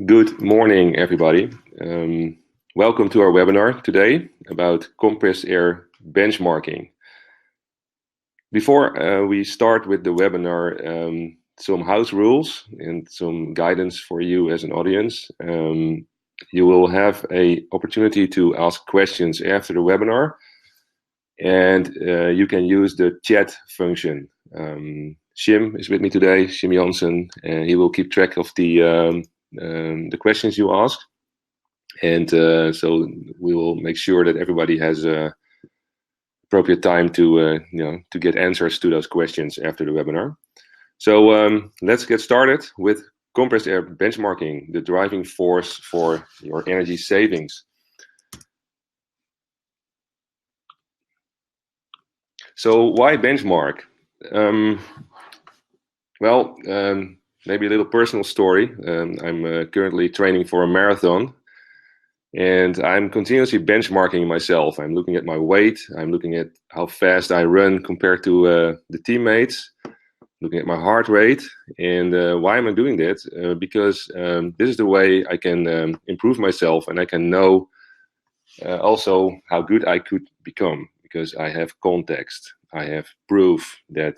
Good morning, everybody. Welcome to our webinar today about compressed air benchmarking. Before we start with the webinar, some house rules and some guidance for you as an audience. You will have an opportunity to ask questions after the webinar, and you can use the chat function. Shim is with me today, Shim Jansen, and he will keep track of the questions you ask, and so we will make sure that everybody has appropriate time to to get answers to those questions after the webinar. So let's get started with compressed air benchmarking, the driving force for your energy savings. So why benchmark? Maybe a little personal story. I'm currently training for a marathon, and I'm continuously benchmarking myself. I'm looking at my weight. I'm looking at how fast I run compared to the teammates, looking at my heart rate. And why am I doing that? Because this is the way I can improve myself, and I can know also how good I could become, because I have context. I have proof that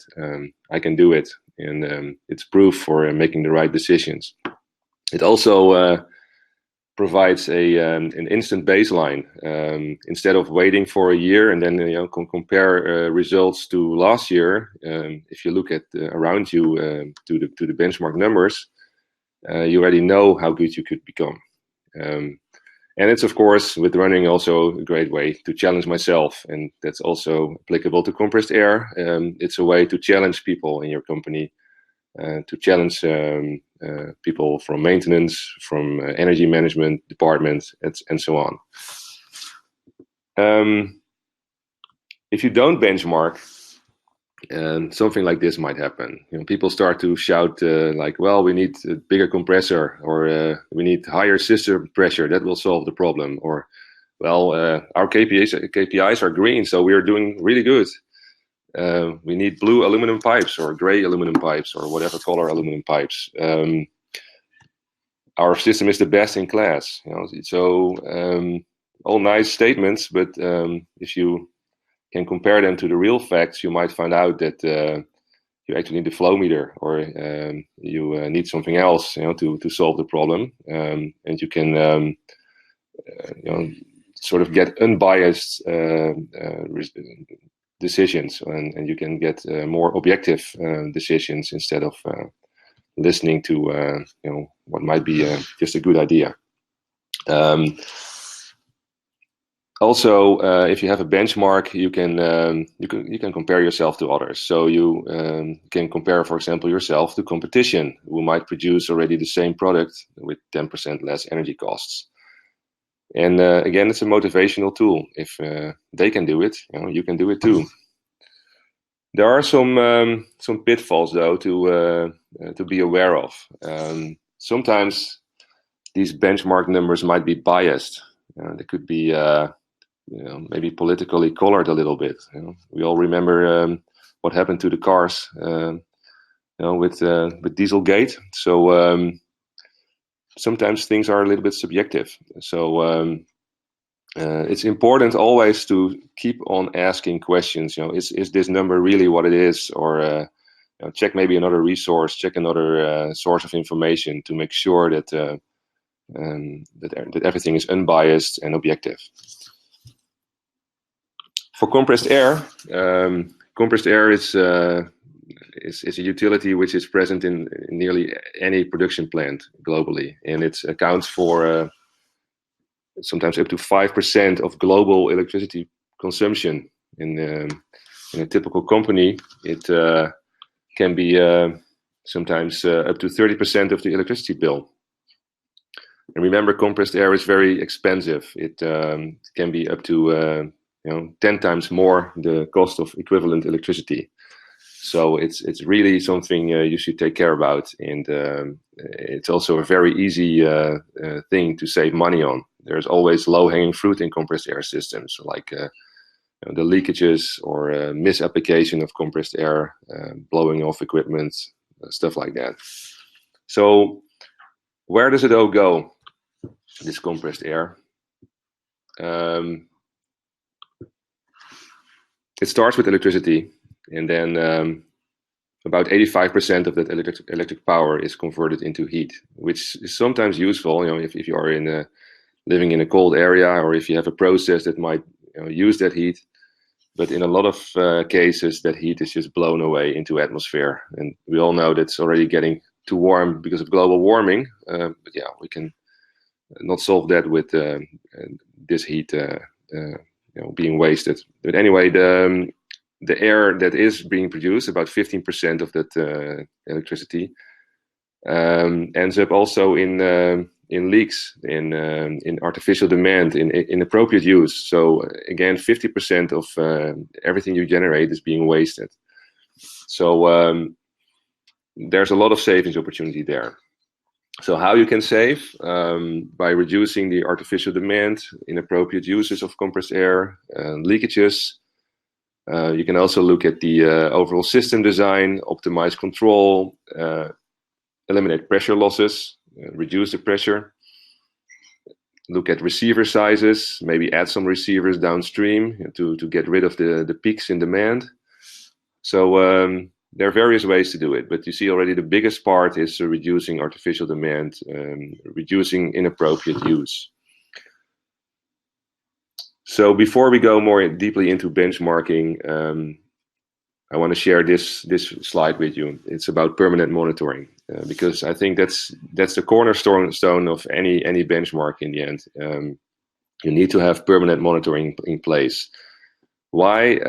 I can do it, and it's proof for making the right decisions. It also provides an instant baseline instead of waiting for a year and then compare results to last year. If you look at around you to the benchmark numbers, you already know how good you could become. And it's, of course, with running also a great way to challenge myself, and that's also applicable to compressed air. It's a way to challenge people in your company, to challenge people from maintenance, from energy management departments, and so on. If you don't benchmark, something like this might happen. People start to shout like, well, we need a bigger compressor, or we need higher system pressure, that will solve the problem. Or, well, our KPIs are green, so we are doing really good. We need blue aluminum pipes or gray aluminum pipes or whatever color aluminum pipes. Our system is the best in class. So all nice statements, but if you can compare them to the real facts, you might find out that you actually need a flow meter, or you need something else, to solve the problem, and you can sort of get unbiased decisions, and you can get more objective decisions instead of listening to what might be just a good idea. Also, if you have a benchmark, you can compare yourself to others. So you can compare, for example, yourself to competition who might produce already the same product with 10% less energy costs. And again, it's a motivational tool. If they can do it, you can do it too. There are some pitfalls, though, to be aware of. Sometimes these benchmark numbers might be biased. They could be maybe politically colored a little bit. We all remember what happened to the cars, with Dieselgate. So sometimes things are a little bit subjective. So it's important always to keep on asking questions. Is this number really what it is? Or check maybe another resource, check another source of information to make sure that that everything is unbiased and objective. For compressed air is a utility which is present in nearly any production plant globally, and it accounts for sometimes up to 5% of global electricity consumption. In a typical company, it can be sometimes up to 30% of the electricity bill. And remember, compressed air is very expensive. It can be up to 10 times more the cost of equivalent electricity. So it's really something you should take care about, and it's also a very easy thing to save money on. There's always low-hanging fruit in compressed air systems, like the leakages or misapplication of compressed air, blowing off equipment, stuff like that. So Where does it all go, this compressed air? It starts with electricity, and then about 85% of that electric power is converted into heat, which is sometimes useful, if you are living in a cold area, or if you have a process that might use that heat. But in a lot of cases, that heat is just blown away into atmosphere, and we all know that's already getting too warm because of global warming. But yeah, we can not solve that with this heat being wasted. But anyway, the air that is being produced, about 15% of that electricity, ends up also in leaks, in artificial demand, in inappropriate use. So again, 50% of everything you generate is being wasted. So there's a lot of savings opportunity there. So how you can save? By reducing the artificial demand, inappropriate uses of compressed air, leakages. You can also look at the overall system design, optimize control, eliminate pressure losses, reduce the pressure. Look at receiver sizes, maybe add some receivers downstream to get rid of the peaks in demand. So there are various ways to do it, but you see already the biggest part is reducing artificial demand, reducing inappropriate use. So before we go more deeply into benchmarking, I want to share this slide with you. It's about permanent monitoring, because I think that's the cornerstone of any benchmark in the end. You need to have permanent monitoring in place. Why?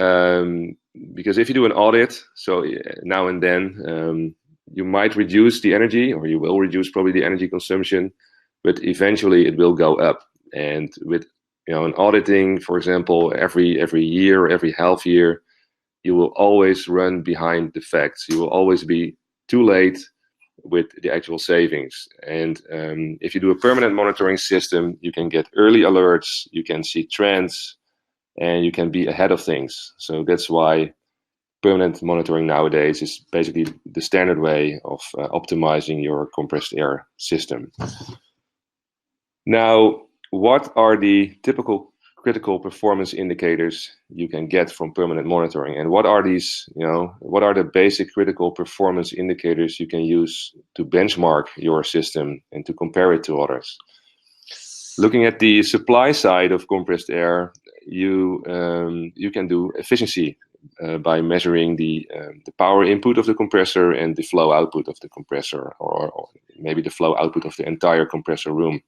Because if you do an audit, so now and then, you might reduce the energy, or you will reduce probably the energy consumption, but eventually it will go up. And with an auditing, for example, every year, every half year, you will always run behind the facts. You will always be too late with the actual savings. And if you do a permanent monitoring system, you can get early alerts, you can see trends, and you can be ahead of things. So that's why permanent monitoring nowadays is basically the standard way of optimizing your compressed air system. Now, what are the typical critical performance indicators you can get from permanent monitoring, and what are these, what are the basic critical performance indicators you can use to benchmark your system and to compare it to others? Looking at the supply side of compressed air, you can do efficiency by measuring the power input of the compressor and the flow output of the compressor, or maybe the flow output of the entire compressor room.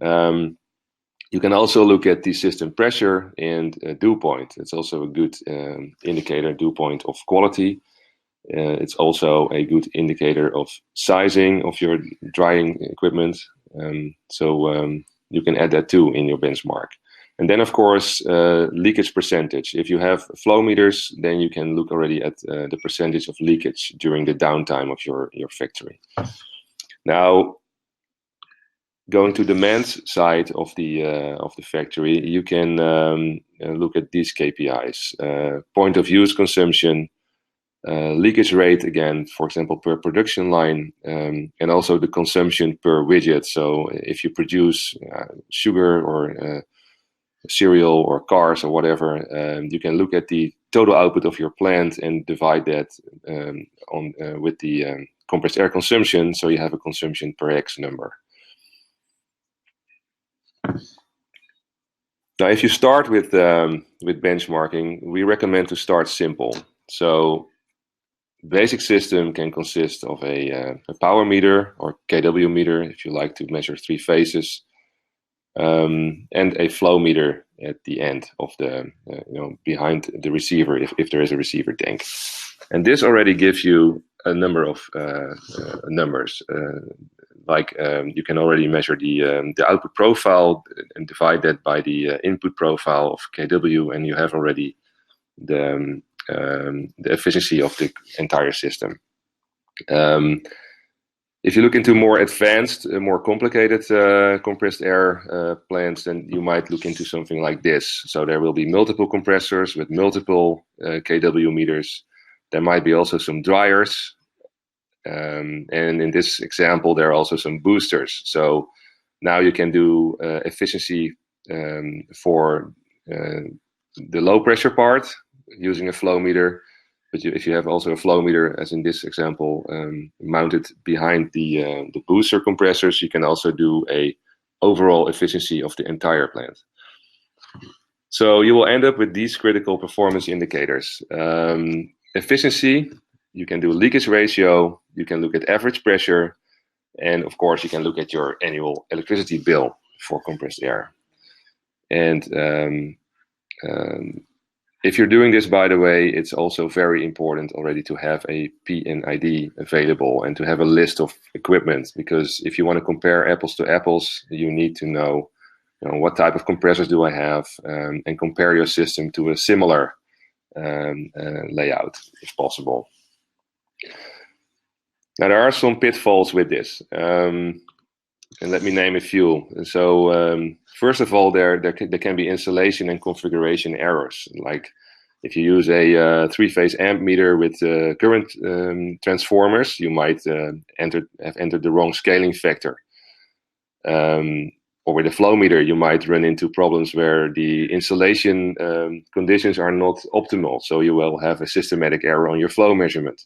You can also look at the system pressure and dew point. It's also a good indicator, dew point of quality. It's also a good indicator of sizing of your drying equipment. So you can add that too in your benchmark. And then, of course, leakage percentage. If you have flow meters, then you can look already at the percentage of leakage during the downtime of your factory. Now, going to demand side of the factory, you can look at these KPIs: point of use consumption, leakage rate, again, for example, per production line, and also the consumption per widget. So if you produce sugar or cereal or cars or whatever, you can look at the total output of your plant and divide that with the compressed air consumption, so you have a consumption per X number. Now, if you start with benchmarking, we recommend to start simple. So basic system can consist of a power meter, or kW meter if you like to measure three phases, and a flow meter at the end of the behind the receiver, if there is a receiver tank. And this already gives you a number of numbers. You can already measure the output profile and divide that by the input profile of kW, and you have already the efficiency of the entire system. If you look into more advanced, more complicated compressed air plants, then you might look into something like this. So there will be multiple compressors with multiple kW meters. There might be also some dryers. And in this example, there are also some boosters. So now you can do efficiency for the low pressure part using a flow meter. But if you have also a flow meter, as in this example, mounted behind the booster compressors, you can also do a overall efficiency of the entire plant. So you will end up with these critical performance indicators. Efficiency, you can do leakage ratio, you can look at average pressure, and of course you can look at your annual electricity bill for compressed air. And if you're doing this, by the way, it's also very important already to have a PNID available and to have a list of equipment, because if you want to compare apples to apples, you need to know, what type of compressors do I have, and compare your system to a similar layout if possible. Now, there are some pitfalls with this, and let me name a few. So first of all, there can be installation and configuration errors. Like if you use a three-phase amp meter with current transformers, you might have entered the wrong scaling factor. Or with a flow meter, you might run into problems where the installation conditions are not optimal. So you will have a systematic error on your flow measurement.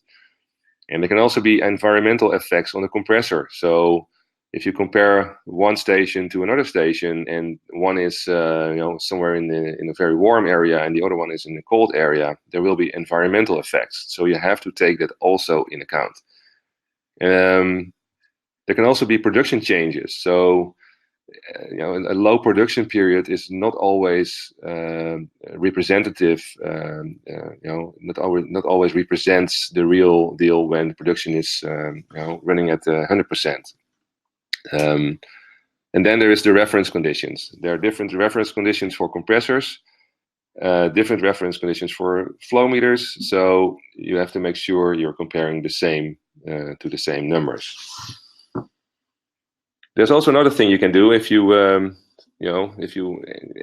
And there can also be environmental effects on the compressor. So if you compare one station to another station, and one is somewhere in a very warm area and the other one is in a cold area, there will be environmental effects. So you have to take that also in account. There can also be production changes. So a low production period is not always representative. Not always represents the real deal when production is running at 100%. And then there is the reference conditions. There are different reference conditions for compressors, different reference conditions for flow meters. So you have to make sure you're comparing the same to the same numbers. There's also another thing you can do if you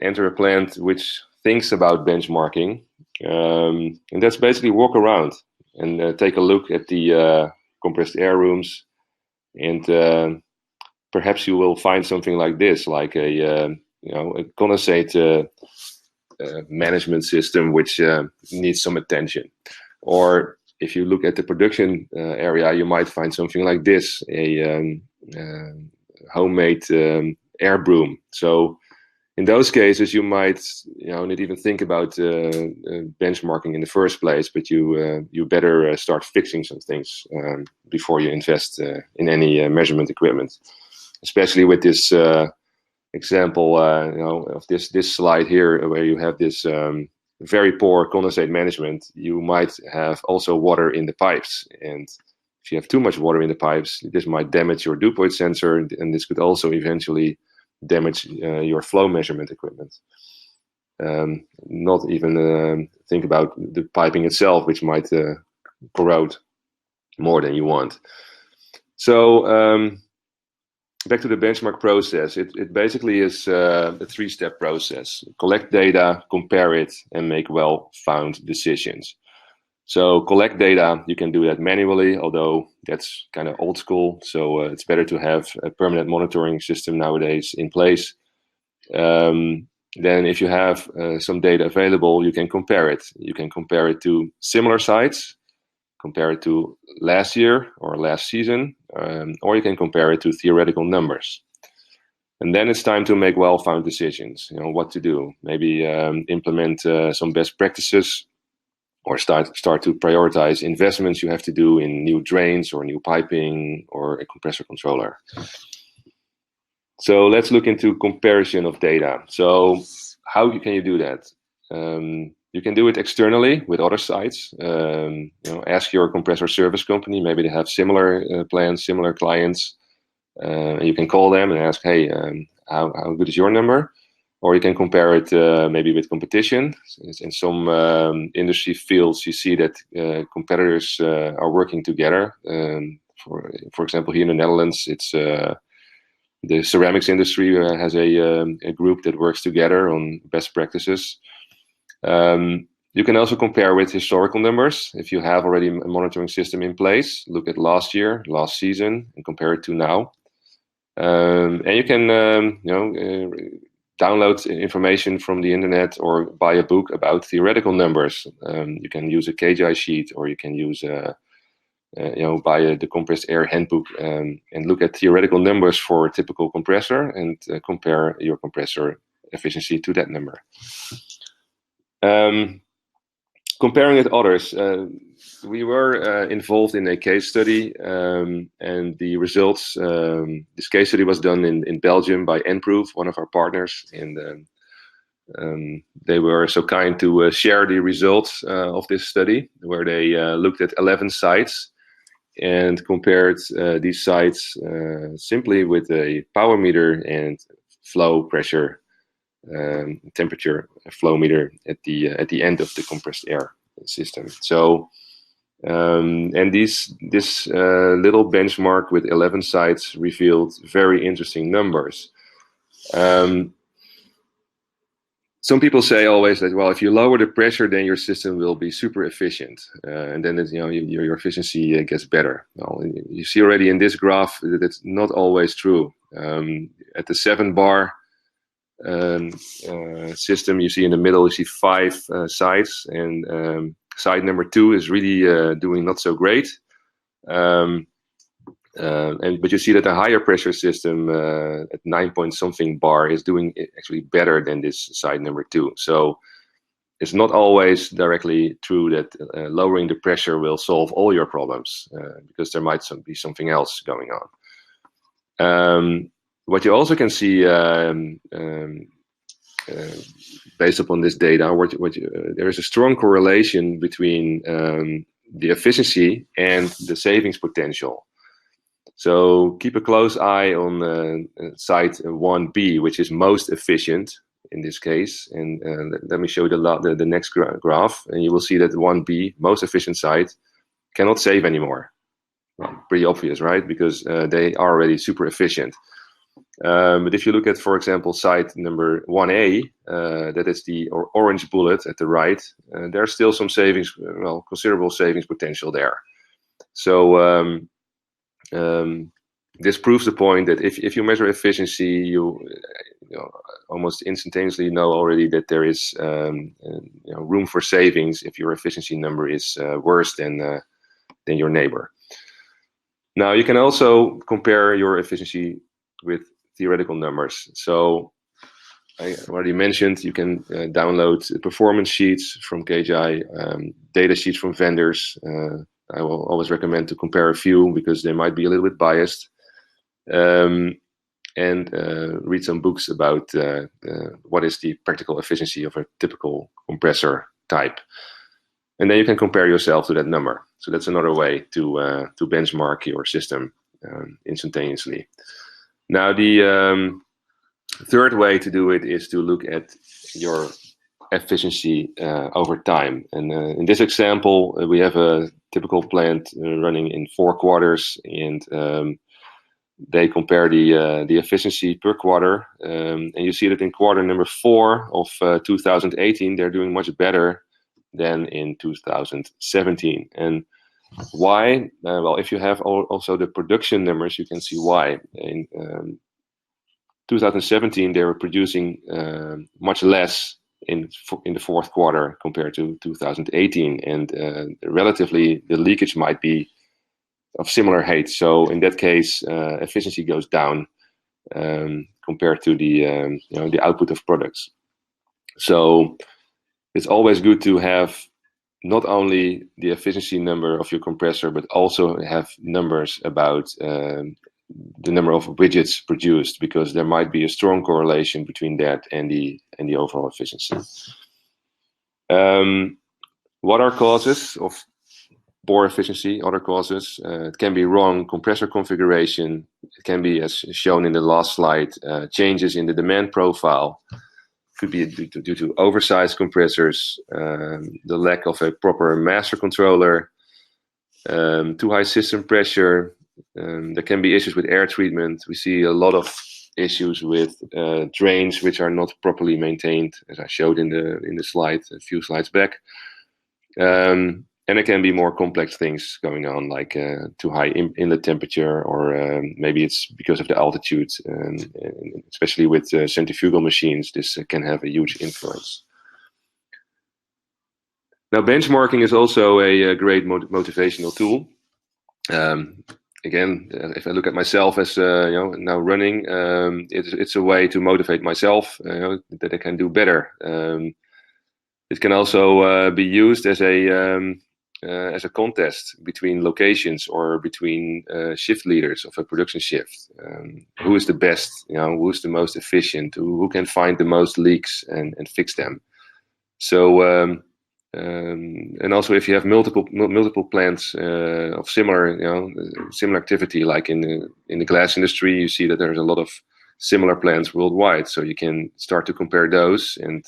enter a plant which thinks about benchmarking, and that's basically walk around and take a look at the compressed air rooms, and perhaps you will find something like this, like a condensate management system which needs some attention. Or if you look at the production area, you might find something like this, a homemade air broom. So in those cases, you might not even think about benchmarking in the first place, but you better start fixing some things before you invest in any measurement equipment. Especially with this example of this slide here, where you have this very poor condensate management, you might have also water in the pipes, and if you have too much water in the pipes, this might damage your dew point sensor, and this could also eventually damage your flow measurement equipment. Not even think about the piping itself, which might corrode more than you want. So back to the benchmark process. It basically is a three-step process. Collect data, compare it, and make well-found decisions. So collect data, you can do that manually, although that's kind of old school. So it's better to have a permanent monitoring system nowadays in place. Then if you have some data available, you can compare it. You can compare it to similar sites, compare it to last year or last season, or you can compare it to theoretical numbers. And then it's time to make well-found decisions, what to do. Maybe implement some best practices, or start to prioritize investments you have to do in new drains or new piping or a compressor controller. So let's look into comparison of data. So how can you do that? You can do it externally with other sites. Ask your compressor service company. Maybe they have similar plans, similar clients. You can call them and ask, hey, how good is your number? Or you can compare it maybe with competition. In some industry fields, you see that competitors are working together. For example, here in the Netherlands, it's the ceramics industry has a group that works together on best practices. You can also compare with historical numbers. If you have already a monitoring system in place, look at last year, last season, and compare it to now. And you can, download information from the internet or buy a book about theoretical numbers. You can use a KPI sheet, or you can use, buy the compressed air handbook, and look at theoretical numbers for a typical compressor, and compare your compressor efficiency to that number. Comparing with others, we were involved in a case study, and the results, this case study was done in Belgium by Nproof, one of our partners, and they were so kind to share the results of this study, where they looked at 11 sites and compared these sites simply with a power meter and flow pressure, temperature flow meter at the end of the compressed air system. So, and this little benchmark with 11 sites revealed very interesting numbers. Some people say always that, well, if you lower the pressure, then your system will be super efficient, and then your efficiency gets better. Well, you see already in this graph that it's not always true. At the 7-bar system, you see in the middle, you see 5 sites, and site number 2 is really doing not so great. But you see that the higher pressure system at 9 point something bar is doing actually better than this site number 2. So it's not always directly true that lowering the pressure will solve all your problems, because there might be something else going on. What you also can see, based upon this data, there is a strong correlation between the efficiency and the savings potential. So keep a close eye on site 1B, which is most efficient in this case. And let me show you the next graph, and you will see that 1B, most efficient site, cannot save anymore. Well, pretty obvious, right? Because they are already super efficient. But if you look at, for example, site number 1A, that is the orange bullet at the right, there's still some savings, considerable savings potential there. So this proves the point that if you measure efficiency, you almost instantaneously know already that there is room for savings if your efficiency number is worse than your neighbor. Now you can also compare your efficiency with theoretical numbers. So I already mentioned you can download performance sheets from KPI, data sheets from vendors. I will always recommend to compare a few because they might be a little bit biased, and read some books about what is the practical efficiency of a typical compressor type. And then you can compare yourself to that number. So that's another way to benchmark your system instantaneously. Now the third way to do it is to look at your efficiency over time. And in this example, we have a typical plant running in 4 quarters, and they compare the efficiency per quarter. And you see that in quarter number 4 of 2018, they're doing much better than in 2017. And why? Well, if you have also the production numbers, you can see why. In 2017, they were producing much less in the 4th quarter compared to 2018, and relatively the leakage might be of similar height. So in that case, efficiency goes down compared to the output of products. So it's always good to have not only the efficiency number of your compressor, but also have numbers about the number of widgets produced, because there might be a strong correlation between that and the overall efficiency. What are causes of poor efficiency? Other causes, it can be wrong compressor configuration. It can be, as shown in the last slide, changes in the demand profile. Could be due to oversized compressors, the lack of a proper master controller, too high system pressure. There can be issues with air treatment. We see a lot of issues with drains which are not properly maintained, as I showed in the slide a few slides back. And it can be more complex things going on, like too high inlet temperature, or maybe it's because of the altitude. And especially with centrifugal machines, this can have a huge influence. Now, benchmarking is also a great motivational tool. Again, if I look at myself as now running, it's a way to motivate myself that I can do better. It can also be used as a contest between locations or between shift leaders of a production shift. Who is the best? Who's the most efficient? Who can find the most leaks and fix them? So. And also, if you have multiple plants of similar activity, like in the glass industry, you see that there's a lot of similar plants worldwide. So you can start to compare those and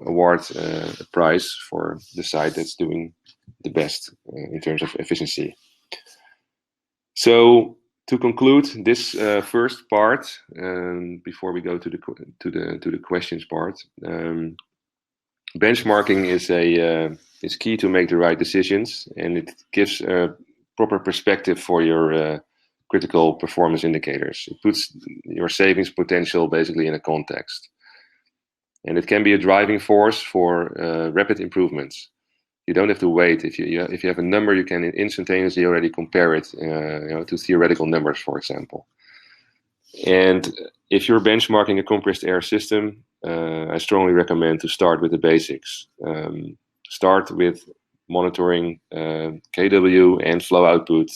award a prize for the site that's doing the best in terms of efficiency. So to conclude this first part, before we go to the questions part. Benchmarking is key to make the right decisions, and it gives a proper perspective for your critical performance indicators. It puts your savings potential basically in a context, and it can be a driving force for rapid improvements. You don't have to wait. If you have a number, you can instantaneously already compare it to theoretical numbers, for example. And if you're benchmarking a compressed air system, I strongly recommend to start with the basics. Start with monitoring kW and flow output,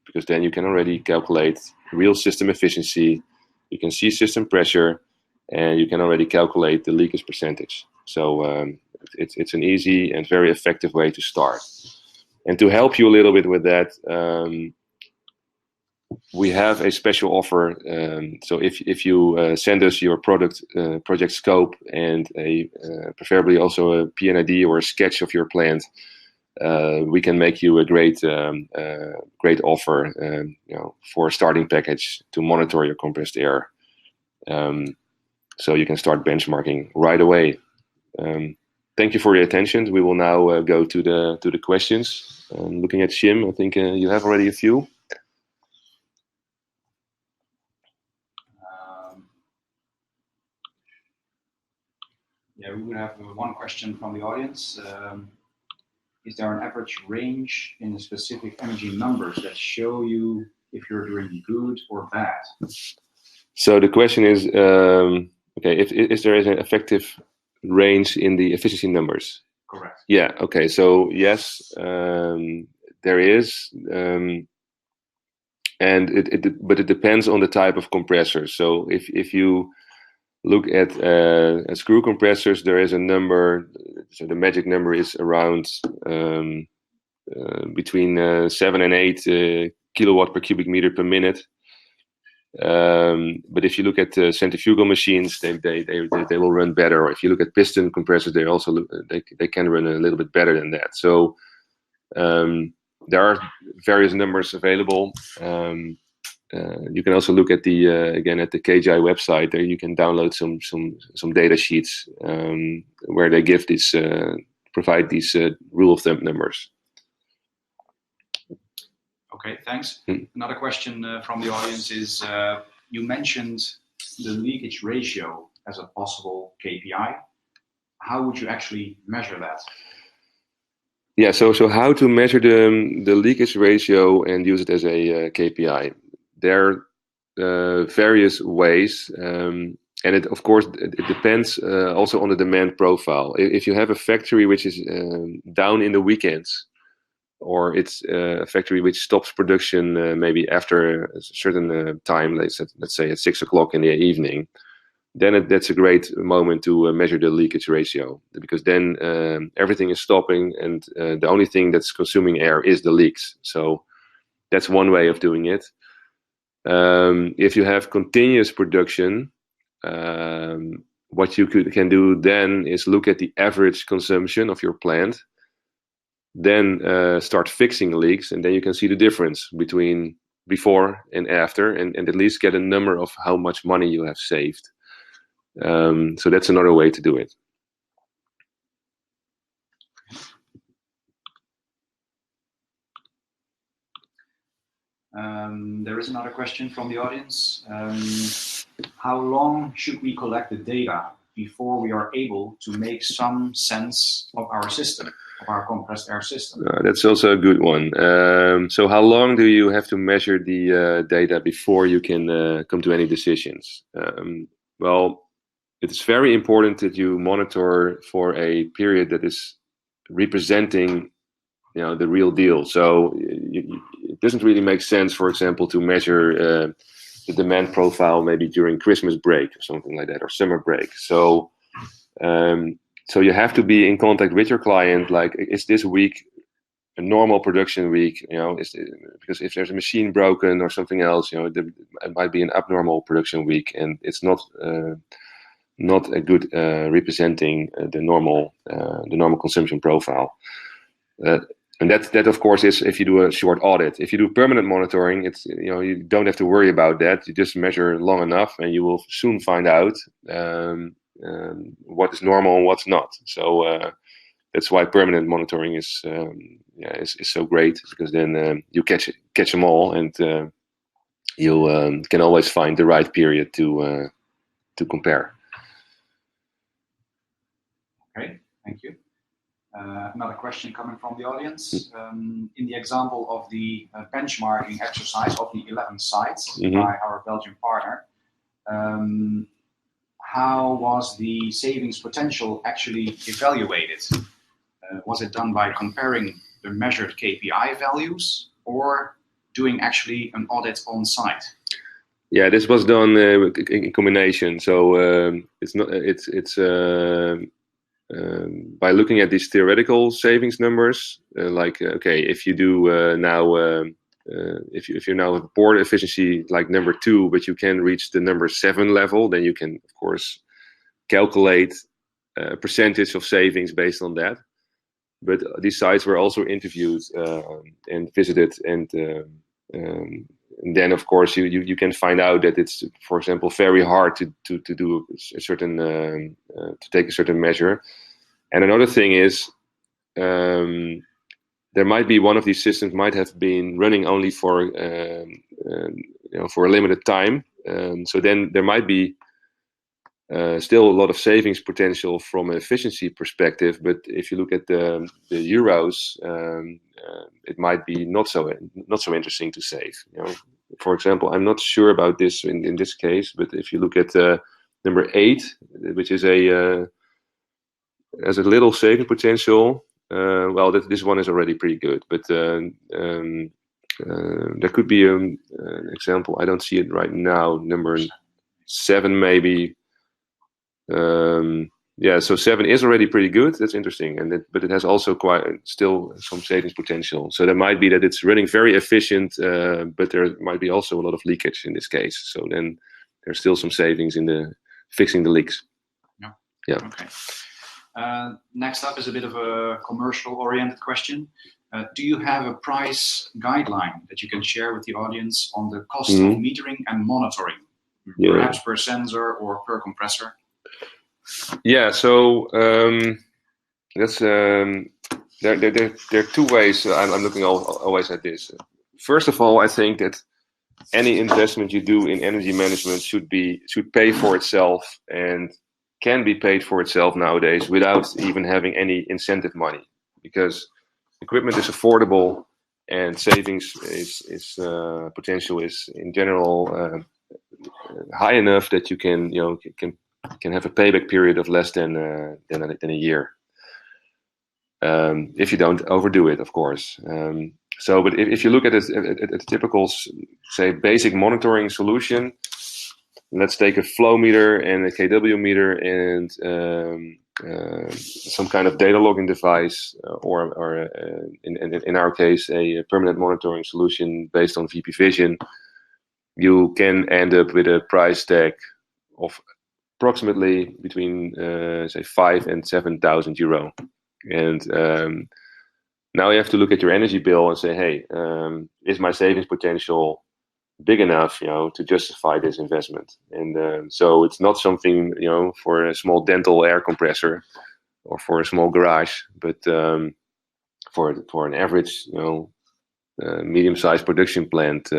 because then you can already calculate real system efficiency, you can see system pressure, and you can already calculate the leakage percentage. So it's an easy and very effective way to start. And to help you a little bit with that, we have a special offer. So if you send us your project scope and preferably also a PNID or a sketch of your plant, we can make you a great offer, for a starting package to monitor your compressed air. So you can start benchmarking right away. Thank you for your attention. We will now go to the questions. Looking at Shim, I think you have already a few. Yeah, we would have one question from the audience. Is there an average range in the specific energy numbers that show you if you're doing good or bad? So the question is, okay, if there is an effective range in the efficiency numbers? Correct. Yeah, okay, so yes, there is, but it depends on the type of compressor. So if you look at screw compressors, there is a number. So the magic number is around between 7 and 8 kilowatt per cubic meter per minute. But if you look at centrifugal machines, they will run better. Or if you look at piston compressors, they can run a little bit better than that. So there are various numbers available. You can also look at again at the KPI website. There you can download some data sheets where they give provide these rule of thumb numbers. Okay, thanks. Another question from the audience is, you mentioned the leakage ratio as a possible KPI. How would you actually measure that? Yeah, so how to measure the leakage ratio and use it as a KPI? There are various ways, and it depends also on the demand profile. If you have a factory which is down in the weekends, or it's a factory which stops production maybe after a certain time, let's say at 6 o'clock in the evening, then that's a great moment to measure the leakage ratio, because then everything is stopping, and the only thing that's consuming air is the leaks. So that's one way of doing it. If you have continuous production, what you can do then is look at the average consumption of your plant, then start fixing leaks, and then you can see the difference between before and after, and at least get a number of how much money you have saved. So that's another way to do it. There is another question from the audience. How long should we collect the data before we are able to make some sense of our system, of our compressed air system? That's also a good one. So how long do you have to measure the data before you can come to any decisions? Well, it's very important that you monitor for a period that is representing, the real deal. So it doesn't really make sense, for example, to measure the demand profile maybe during Christmas break or something like that, or summer break. So you have to be in contact with your client. Like, is this week a normal production week? Because if there's a machine broken or something else, it might be an abnormal production week, and it's not a good representing the normal consumption profile. And that of course is if you do a short audit. If you do permanent monitoring, it's you don't have to worry about that. You just measure long enough, and you will soon find out what is normal and what's not. So that's why permanent monitoring is so great, because then you catch them all, and you can always find the right period to compare. Okay, thank you. Another question coming from the audience. In the example of the benchmarking exercise of the 11 sites by our Belgian partner, how was the savings potential actually evaluated? Was it done by comparing the measured KPI values or doing actually an audit on site? Yeah, this was done in combination. So it's by looking at these theoretical savings numbers, okay, if you do now, if you now have board efficiency like number 2, but you can reach the number 7 level, then you can of course calculate a percentage of savings based on that. But these sites were also interviewed and visited, and then of course you can find out that it's, for example, very hard to do a certain to take a certain measure. And another thing is there might be one of these systems might have been running only for for a limited time, so then there might be still a lot of savings potential from an efficiency perspective. But if you look at the euros, it might be not so interesting to save. For example, I'm not sure about this in this case, but if you look at number 8, which is has a little saving potential, well, this one is already pretty good. But there could be an example. I don't see it right now. Number 7 maybe. Yeah, so 7 is already pretty good. That's interesting, but it has also still some savings potential. So there might be that it's running very efficient, but there might be also a lot of leakage in this case. So then there's still some savings in the fixing the leaks. Yeah. Okay. Next up is a bit of a commercial-oriented question. Do you have a price guideline that you can share with the audience on the cost of metering and monitoring, perhaps per sensor or per compressor? Yeah, so that's there are 2 ways I'm looking always at this. First of all, I think that any investment you do in energy management should pay for itself, and can be paid for itself nowadays without even having any incentive money, because equipment is affordable and savings is potential is in general high enough that you can have a payback period of less than a year, if you don't overdo it, of course. But if you look at a typical, say, basic monitoring solution, let's take a flow meter and a kW meter and some kind of data logging device, or in our case, a permanent monitoring solution based on VP Vision. You can end up with a price tag of approximately between say 5,000 and 7,000 euro. And now you have to look at your energy bill and say, hey, is my savings potential big enough, to justify this investment. And so it's not something, for a small dental air compressor or for a small garage, but for an average, medium-sized production plant,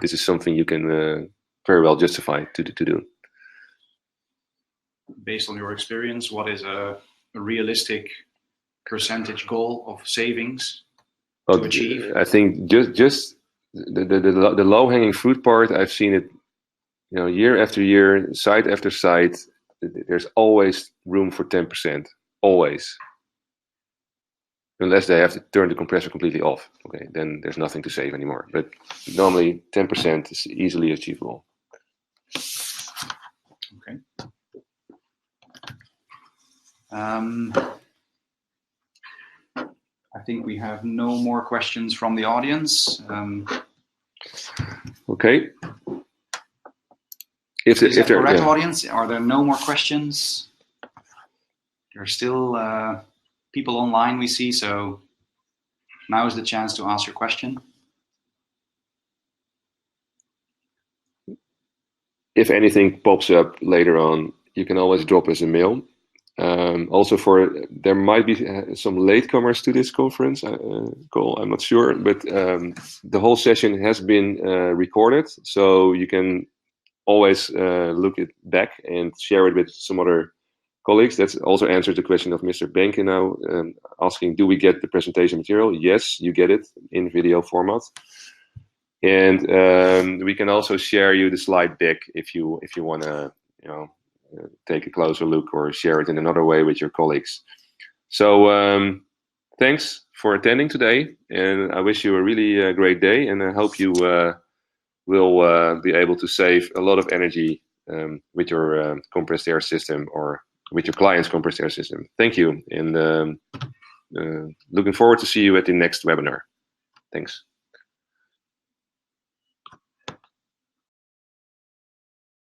this is something you can very well justify to do. Based on your experience, what is a realistic percentage goal of savings to achieve? I think just the low-hanging fruit part, I've seen it, year after year, site after site. There's always room for 10%, always. Unless they have to turn the compressor completely off. Okay, then there's nothing to save anymore. But normally 10% is easily achievable. Okay. I think we have no more questions from the audience. Okay. Is that correct, audience? Are there no more questions? There are still people online we see, so now is the chance to ask your question. If anything pops up later on, you can always drop us a mail. Also, there might be some latecomers to this conference call. I'm not sure, but the whole session has been recorded, so you can always look it back and share it with some other colleagues. That also answers the question of Mr. Benke now, asking, do we get the presentation material? Yes, you get it in video format. And we can also share you the slide deck if you want to, take a closer look or share it in another way with your colleagues. So thanks for attending today, and I wish you a really great day, and I hope you will be able to save a lot of energy with your compressed air system or with your client's compressed air system. Thank you, and looking forward to see you at the next webinar. Thanks.